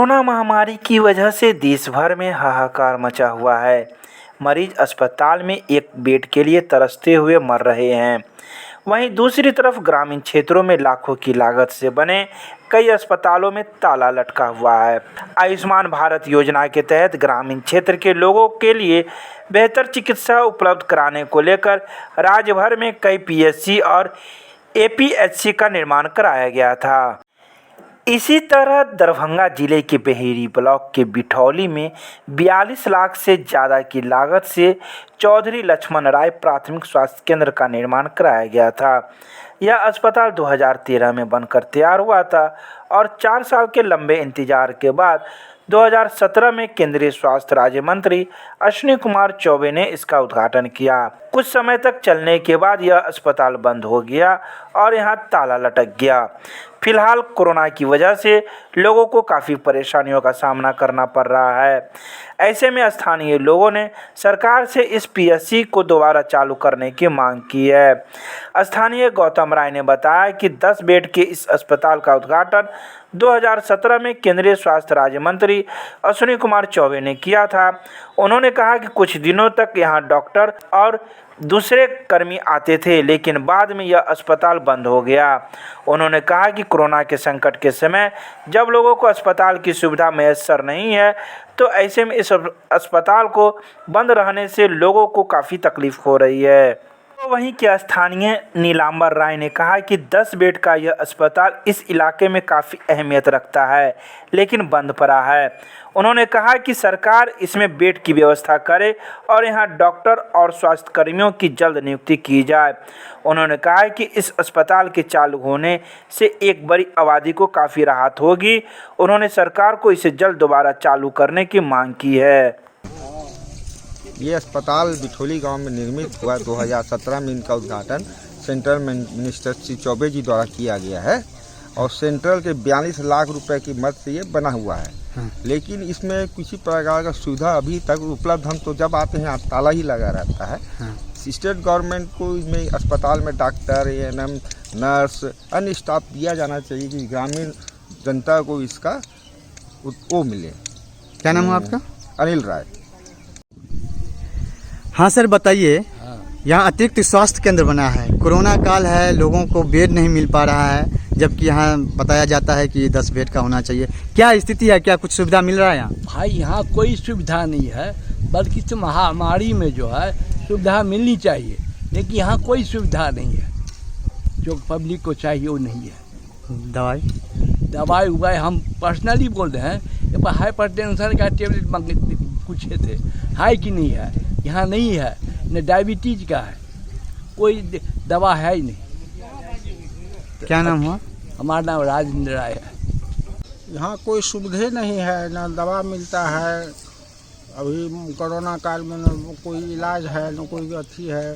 Corona महामारी की वजह से देश भर में हाहाकार मचा हुआ है। मरीज अस्पताल में एक बेड के लिए तरसते हुए मर रहे हैं। वहीं दूसरी तरफ ग्रामीण क्षेत्रों में लाखों की लागत से बने कई अस्पतालों में ताला लटका हुआ है। आयुष्मान भारत योजना के तहत ग्रामीण क्षेत्र के लोगों के लिए बेहतर चिकित्सा उपलब्ध कराने को लेकर राज्य भर में कई पीएचसी और एपीएचसी का निर्माण कराया गया था। इसी तरह दरभंगा जिले के बहेरी ब्लॉक के बिठौली में 42 लाख से ज़्यादा की लागत से चौधरी लक्ष्मण राय प्राथमिक स्वास्थ्य केंद्र का निर्माण कराया गया था। यह अस्पताल 2013 में बनकर तैयार हुआ था और 4 साल के लंबे इंतजार के बाद 2017 में केंद्रीय स्वास्थ्य राज्य मंत्री अश्विनी कुमार चौबे ने इसका उद्घाटन किया। कुछ समय तक चलने के बाद यह अस्पताल बंद हो गया और यहां ताला लटक गया। फिलहाल कोरोना की वजह से लोगों को काफ़ी परेशानियों का सामना करना पड़ रहा है। ऐसे में स्थानीय लोगों ने सरकार से इस पीएचसी को दोबारा चालू करने की मांग की है। स्थानीय गौतम राय ने बताया कि 10 बेड के इस अस्पताल का उद्घाटन 2017 में केंद्रीय स्वास्थ्य राज्य मंत्री अश्विनी कुमार चौबे ने किया था। उन्होंने कहा कि कुछ दिनों तक यहाँ डॉक्टर और दूसरे कर्मी आते थे, लेकिन बाद में यह अस्पताल बंद हो गया। उन्होंने कहा कि कोरोना के संकट के समय जब लोगों को अस्पताल की सुविधा मैसर नहीं है, तो ऐसे में इस अस्पताल को बंद रहने से लोगों को काफ़ी तकलीफ हो रही है। तो वहीं के स्थानीय नीलांबर राय ने कहा कि 10 बेड का यह अस्पताल इस इलाके में काफ़ी अहमियत रखता है, लेकिन बंद पड़ा है। उन्होंने कहा कि सरकार इसमें बेड की व्यवस्था करे और यहां डॉक्टर और स्वास्थ्य कर्मियों की जल्द नियुक्ति की जाए। उन्होंने कहा कि इस अस्पताल के चालू होने से एक बड़ी आबादी को काफ़ी राहत होगी। उन्होंने सरकार को इसे जल्द दोबारा चालू करने की मांग की है। ये अस्पताल बिठौली गांव में निर्मित हुआ। 2017 में इनका उद्घाटन सेंट्रल मिनिस्टर श्री चौबे जी द्वारा किया गया है और सेंट्रल के 42 लाख रुपए की मदद से ये बना हुआ है। लेकिन इसमें किसी प्रकार का सुविधा अभी तक उपलब्ध, हम तो जब आते हैं ताला ही लगा रहता है। स्टेट गवर्नमेंट को इसमें अस्पताल में डॉक्टर, एएनएम, नर्स, अन्य स्टाफ दिया जाना चाहिए कि ग्रामीण जनता को इसका वो मिले। क्या नाम है आपका? अनिल राय। हाँ सर, बताइए। यहाँ अतिरिक्त स्वास्थ्य केंद्र बना है, कोरोना काल है, लोगों को बेड नहीं मिल पा रहा है, जबकि यहाँ बताया जाता है कि 10 बेड का होना चाहिए। क्या स्थिति है? क्या कुछ सुविधा मिल रहा है यहाँ? भाई यहाँ कोई सुविधा नहीं है, बल्कि इस महामारी में जो है सुविधा मिलनी चाहिए, लेकिन यहाँ कोई सुविधा नहीं है। जो पब्लिक को चाहिए वो नहीं है। दवाई उवाई हम पर्सनली बोल रहे हैं, हाइपर टेंशन का टेबलेट पूछे थे, है कि नहीं है? यहाँ नहीं है। न डायबिटीज का है, कोई दवा है ही नहीं। क्या नाम हुआ? हमारा नाम राजेंद्र राय है। यहाँ कोई सुविधा नहीं है, न दवा मिलता है। अभी कोरोना काल में न कोई इलाज है, न कोई अथी है।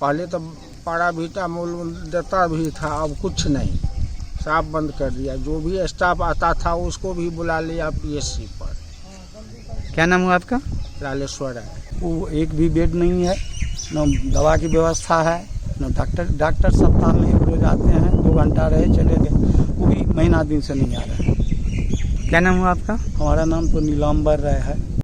पहले तो पैरासीटामोल देता भी था, अब कुछ नहीं, साफ बंद कर दिया। जो भी स्टाफ आता था उसको भी बुला लिया पीएचसी पर। क्या नाम हुआ आपका? लालेश्वर है। वो एक भी बेड नहीं है, न दवा की व्यवस्था है, न डॉक्टर सप्ताह में एक रोज आते हैं, 2 घंटा रहे चले गए, वो भी महीना दिन से नहीं आ रहे हैं। क्या नाम हुआ आपका? हमारा नाम तो नीलांबर राय है।